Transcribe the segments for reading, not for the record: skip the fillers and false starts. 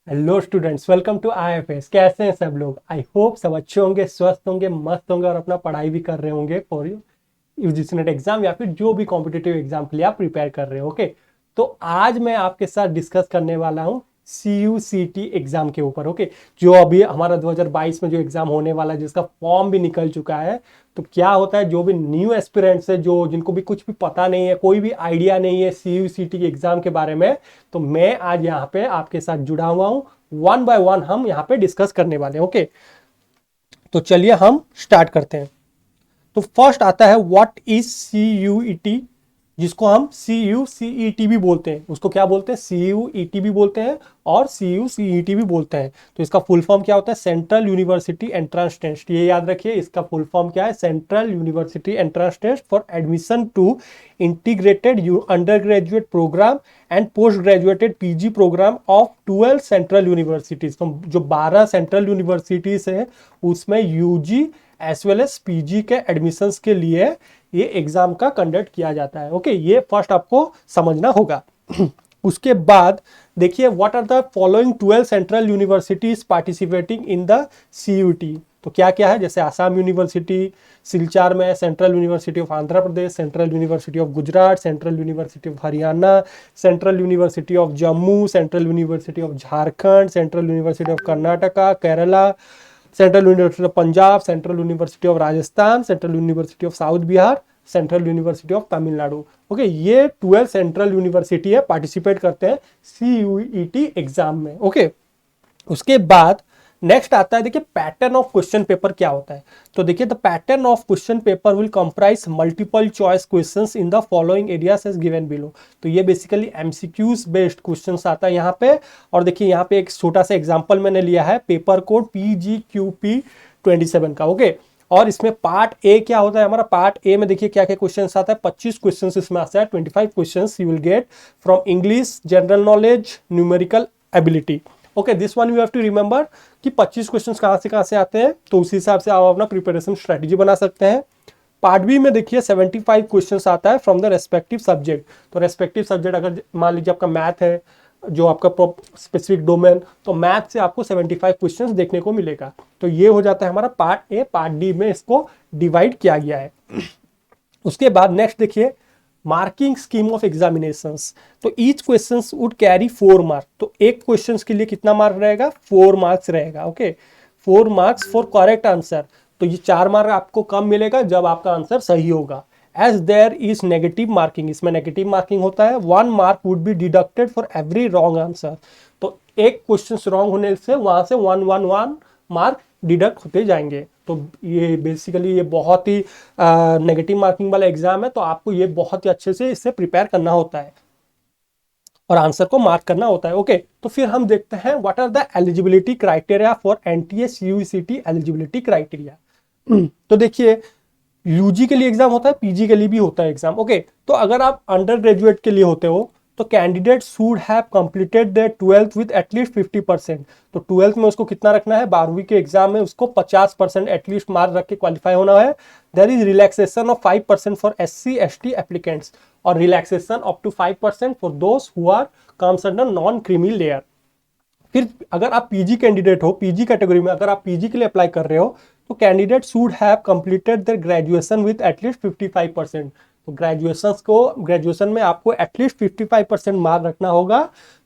Hello students, welcome to IFS. कैसे हैं सब लोग? आई होप सब अच्छे होंगे, स्वस्थ होंगे, मस्त होंगे और अपना पढ़ाई भी कर रहे होंगे फॉर यूजीसी नेट एग्जाम या फिर जो भी कॉम्पिटिटिव एग्जाम के लिए आप प्रिपेयर कर रहे हो। ओके, तो आज मैं आपके साथ डिस्कस करने वाला हूँ CUCT एग्जाम के ऊपर। ओके, जो अभी हमारा 2022 में जो एग्जाम होने वाला है, जिसका फॉर्म भी निकल चुका है। तो क्या होता है, जो भी न्यू एस्पिरेंट्स है, जो जिनको भी कुछ भी पता नहीं है, कोई भी आइडिया नहीं है CUCT के एग्जाम के बारे में, तो मैं आज यहाँ पे आपके साथ जुड़ा हुआ हूँ। वन बाय वन हम यहाँ पे डिस्कस करने वाले हैं। ओके, तो चलिए हम स्टार्ट करते हैं। तो फर्स्ट आता है व्हाट इज CUET, जिसको हम CUCET भी बोलते हैं। उसको क्या बोलते हैं? CUET भी बोलते हैं और CUCET भी बोलते हैं। तो इसका फुल फॉर्म क्या होता है? Central university entrance test. ये याद रखिए, इसका फुल फॉर्म क्या है? Central university entrance test for admission to integrated undergraduate programme and post graduated PG programme of 12 central universities. तो जो 12 सेंट्रल यूनिवर्सिटीज है, उसमें UG as well as PG के एडमिशंस के लिए ये एग्जाम का कंडक्ट किया जाता है। ओके, ये फर्स्ट आपको समझना होगा। उसके बाद देखिए, what are the following 12 central universities participating in the CUT। तो क्या क्या है? जैसे आसाम यूनिवर्सिटी सिलचार में, central university of Andhra Pradesh, central university of Gujarat, central university of Haryana, central university of Jammu, central university of Jharkhand, central university of Karnataka Kerala, central university of Punjab, central university of Rajasthan, central university of south Bihar, central university of Tamil Nadu. Okay, ये 12 central university है, participate करते हैं CUET exam में। Okay, उसके बाद next आता है, देखिए पैटर्न ऑफ क्वेश्चन पेपर क्या होता है। तो देखिए, the pattern of question paper will comprise multiple choice questions in the following areas as given below. तो ये बेसिकली MCQs बेस्ड क्वेश्चंस आता है यहाँ पे। और देखिए यहाँ पे एक छोटा सा एग्जांपल मैंने लिया है, पेपर कोड PGQP27 का। ओके, और इसमें पार्ट ए क्या होता है हमारा? पार्ट ए में देखिए क्या क्या क्वेश्चन आता है। 25 क्वेश्चन इसमें आता है। 25 question you will get from English, general knowledge, numerical ability. Okay, this one you have to remember कि 25 क्वेश्चंस कहाँ से आते हैं, तो उसी हिसाब से आप अपना प्रिपरेशन स्ट्रेटजी बना सकते हैं। पार्ट बी में देखिए 75 क्वेश्चंस आता है फ्रॉम द रेस्पेक्टिव सब्जेक्ट। तो रेस्पेक्टिव सब्जेक्ट अगर मान लीजिए आपका मैथ है, जो आपका स्पेसिफिक डोमेन, तो मैथ से आपको 75 क्वेश्चंस देखने को मिलेगा। तो ये हो जाता है हमारा पार्ट ए। पार्ट डी में इसको डिवाइड किया गया है। उसके बाद नेक्स्ट देखिए, मार्किंग स्कीम ऑफ एग्जामिनेशंस। तो each question would carry 4 mark. तो एक क्वेश्चन के लिए कितना मार्क रहेगा? 4 मार्क्स रहेगा। Okay, 4 marks for correct answer. तो ये 4 मार्क आपको कम मिलेगा जब आपका आंसर सही होगा। As there is negative marking, इसमें नेगेटिव मार्किंग होता है। 1 mark would be deducted for every wrong answer. तो एक क्वेश्चन रॉन्ग होने से वहां से 1 मार्क डिडक्ट होते जाएंगे। तो ये बेसिकली ये बहुत ही नेगेटिव मार्किंग वाला एग्जाम है। तो आपको ये बहुत ही अच्छे से इससे प्रिपेयर करना होता है और आंसर को मार्क करना होता है। ओके, तो फिर हम देखते हैं what are the eligibility criteria for NTA CUCT eligibility criteria. तो देखिए, UG के लिए एग्जाम होता है, PG के लिए भी होता है एग्जाम। ओके, तो अगर आप अंडर ग्रेजुएट के लिए होते हो, तो candidate should have completed there 12th with at least 50%। तो 12th में उसको कितना रखना है? 12वीं के एग्जाम में उसको 50% एटलीस्ट मार्क रख के क्वालिफाई होना है। There is relaxation of 5% for SC ST applicants और relaxation up to 5% for those who are comes under non creamy layer. फिर अगर आप PG कैंडिडेट हो, PG कैटेगरी में अगर आप PG के लिए अप्लाई कर रहे हो, तो candidate should have completed their graduation with at least 55%। तो ग्रेजुएशन में आपको एटलीस्ट 55% मार्क रखना होगा।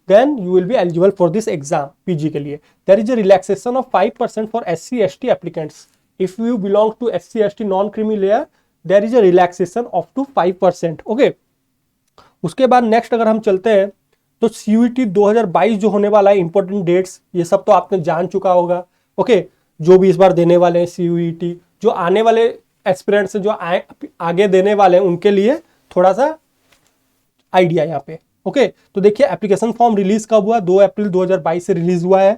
Then you will be eligible for this exam PG के लिए। There is a relaxation of 5% for SC ST applicants. If you belong to SC ST non creamy layer, there is a relaxation of two 5%। Okay, उसके बाद next अगर हम चलते हैं, तो CUET 2022 जो होने वाला है, इंपॉर्टेंट डेट्स ये सब तो आपने जान चुका होगा। ओके, जो भी इस बार देने वाले हैं CUET, जो आने वाले एस्पिरेंट्स जो आगे देने वाले हैं, उनके लिए थोड़ा सा आइडिया यहाँ पे। ओके, तो देखिए एप्लीकेशन फॉर्म रिलीज कब हुआ? 2 अप्रैल 2022 से रिलीज हुआ है।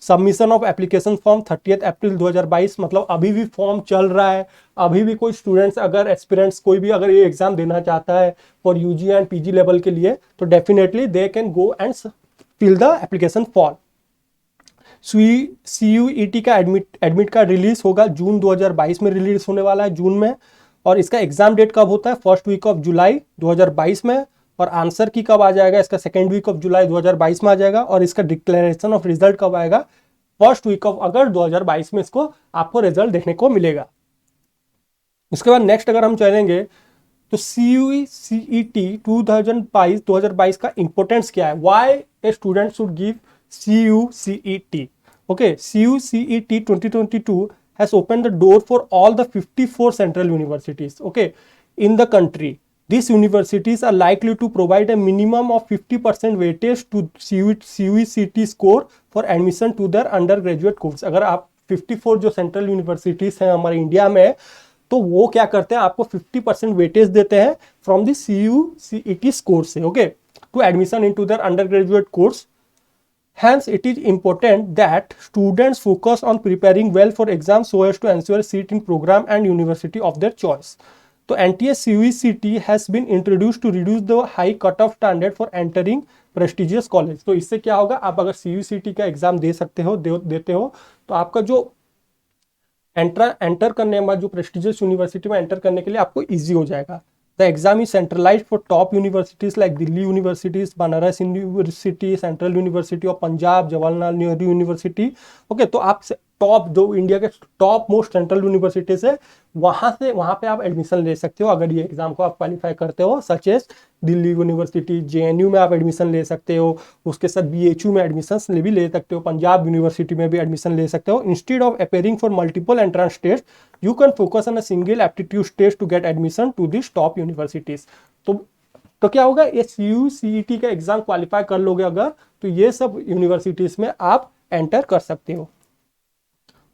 सबमिशन ऑफ एप्लीकेशन फॉर्म 30 अप्रैल 2022, मतलब अभी भी फॉर्म चल रहा है। अभी भी कोई स्टूडेंट्स अगर एस्पिरेंट्स कोई भी अगर ये एग्जाम देना चाहता है for UG and PG level के लिए, तो definitely they can go and fill the application form. CUET का एडमिट कार्ड रिलीज होगा जून 2022 में, रिलीज होने वाला है जून में। और इसका एग्जाम डेट कब होता है? फर्स्ट वीक ऑफ जुलाई 2022 में। और आंसर की कब आ जाएगा, इसका सेकेंड वीक ऑफ जुलाई 2022 में आ जाएगा, और इसका डिक्लेरेशन ऑफ रिजल्ट कब आएगा, फर्स्ट वीक ऑफ अगस्त 2022 में इसको आपको रिजल्ट देखने को मिलेगा। उसके बाद नेक्स्ट अगर हम चलेंगे तो CUET 2022 का इंपोर्टेंस क्या है, why a student should give CUCET। Okay, CUCET 2022 has opened the door for all the 54 central universities, okay, in the country. These universities are likely to provide a minimum of 50% weightage to CUET score for admission to their undergraduate course। अगर आप 54 जो central universities हैं हमारे India में, तो वो क्या करते हैं, आपको 50% वेटेज देते हैं फ्रॉम द CUCET स्कोर से, okay, to admission into their undergraduate course. Hence, it is important that students focus on preparing well for exams so as to ensure a seat in program and university of their choice. So, NTS CUET has been introduced to reduce the high cutoff standard for entering prestigious college। तो इससे क्या होगा, आप अगर CUET का exam दे सकते हो, देते हो, तो आपका जो एंटर करने में, जो प्रेस्टिजियस यूनिवर्सिटी में एंटर करने के लिए आपको इजी हो जाएगा। The exam is centralised for top universities like Delhi universities, Banaras university, central university of Punjab, Jawaharlal Nehru university. Okay, तो आप टॉप जो इंडिया के टॉप मोस्ट सेंट्रल यूनिवर्सिटीज है, वहां पे आप एडमिशन ले सकते हो अगर ये एग्जाम को आप क्वालिफाई करते हो। Such as Delhi University, JNU में आप एडमिशन ले सकते हो, उसके साथ BHU में एडमिशन भी ले सकते हो, पंजाब यूनिवर्सिटी में भी एडमिशन ले सकते हो। Instead of appearing for multiple entrance test, you can focus on a single aptitude test to get admission to this top universities. तो क्या होगा, ये CUCET का एग्जाम क्वालिफाई कर लोगे अगर, तो ये सब यूनिवर्सिटीज में आप एंटर कर सकते हो।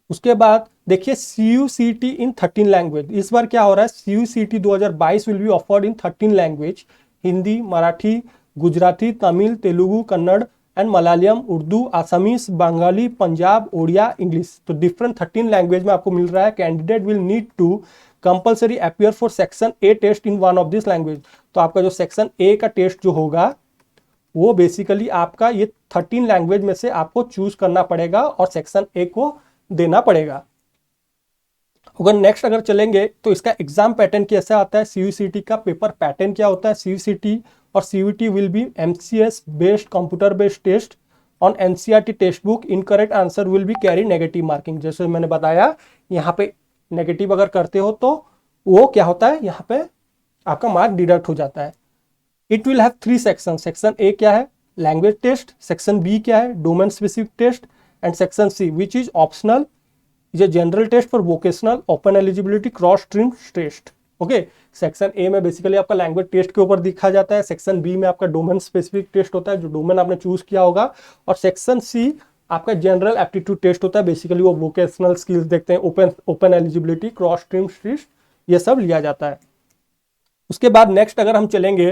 उसके बाद देखिए CUCET इन 13 लैंग्वेज। इस बार क्या हो रहा है, CUCET 2022 will be offered in 13 language, Hindi, Marathi, Gujarati, Tamil, Telugu, Kannada and Malayalam, Urdu, Assamese, Bengali, Punjab, Odia, English. तो डिफरेंट 13 लैंग्वेज में आपको मिल रहा है। Candidate will need to compulsory appear for section A test in one of this language. तो आपका जो सेक्शन A का टेस्ट जो होगा, वो बेसिकली आपका ये 13 लैंग्वेज में से आपको चूज करना पड़ेगा और सेक्शन A को देना पड़ेगा। अगर नेक्स्ट अगर चलेंगे तो इसका एग्जाम पैटर्न कैसा आता है, CUCET का पेपर पैटर्न क्या होता है। CUCET और CUET will be MCS based computer based test on NCERT text book. Incorrect answer will be carry negative marking. जैसे मैंने बताया, यहाँ पे नेगेटिव अगर करते हो तो वो क्या होता है, यहाँ पे आपका मार्क डिडक्ट हो जाता है। It will have 3 section. Section A क्या है, लैंग्वेज टेस्ट। सेक्शन B क्या है, domain specific test. And section C which is optional, is a general test for vocational, open eligibility, cross stream test. Okay, section A में basically आपका language test के ऊपर दिखा जाता है। सेक्शन B में आपका डोमेन स्पेसिफिक टेस्ट होता है, जो डोमेन आपने चूज किया होगा। और सेक्शन C आपका जनरल एप्टीट्यूड टेस्ट होता है, बेसिकली वो वोकेशनल स्किल्स देखते हैं, open eligibility, cross stream test, ये सब लिया जाता है। उसके बाद नेक्स्ट अगर हम चलेंगे,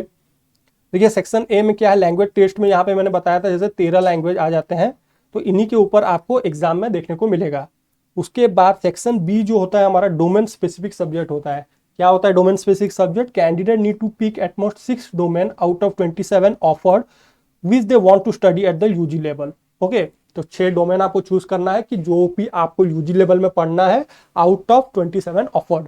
देखिए सेक्शन A में क्या है, लैंग्वेज टेस्ट में यहाँ पे मैंने बताया था जैसे 13 लैंग्वेज आ जाते हैं, तो इन्हीं के ऊपर आपको एग्जाम में देखने को मिलेगा। उसके बाद सेक्शन B जो होता है हमारा डोमेन स्पेसिफिक सब्जेक्ट होता है। क्या होता है domain specific subject, candidate need to pick at most 6 domain out of 27 offered which they want to study at the UG level. Okay, तो 6 डोमेन आपको चूज करना है कि जो भी आपको UG लेवल में पढ़ना है out of 27 offered.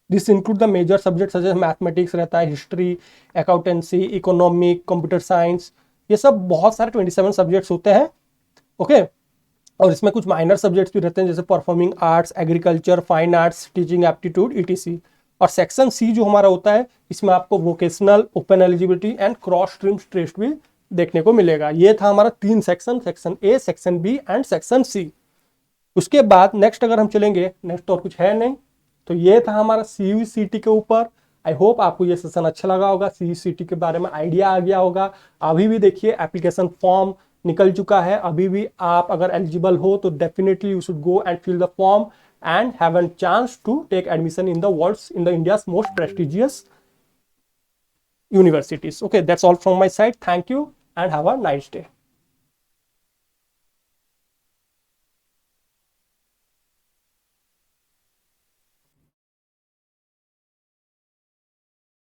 This include the major subject such as mathematics रहता है, history, accountancy, economic, computer science, ये सब बहुत सारे 27 सब्जेक्ट्स होते हैं। ओके, और इसमें कुछ माइनर सब्जेक्ट्स भी रहते हैं जैसे performing arts, agriculture, fine arts, teaching aptitude, ETC। और सेक्शन C जो हमारा होता है, इसमें आपको vocational, open eligibility and cross stream test भी देखने को मिलेगा। ये था हमारा 3 section, section A, section B and section C। उसके बाद नेक्स्ट अगर हम चलेंगे, नेक्स्ट और कुछ है नहीं, तो ये था हमारा CUCET के ऊपर। आई होप आपको ये सेशन अच्छा लगा होगा, CUCET के बारे में आइडिया आ गया होगा। अभी भी देखिए एप्लीकेशन फॉर्म निकल चुका है, अभी भी आप अगर एलिजिबल हो तो definitely you should go and fill the form and have an chance to take admission in the India's most prestigious universities. Okay, that's all from my side. Thank you and have a nice day.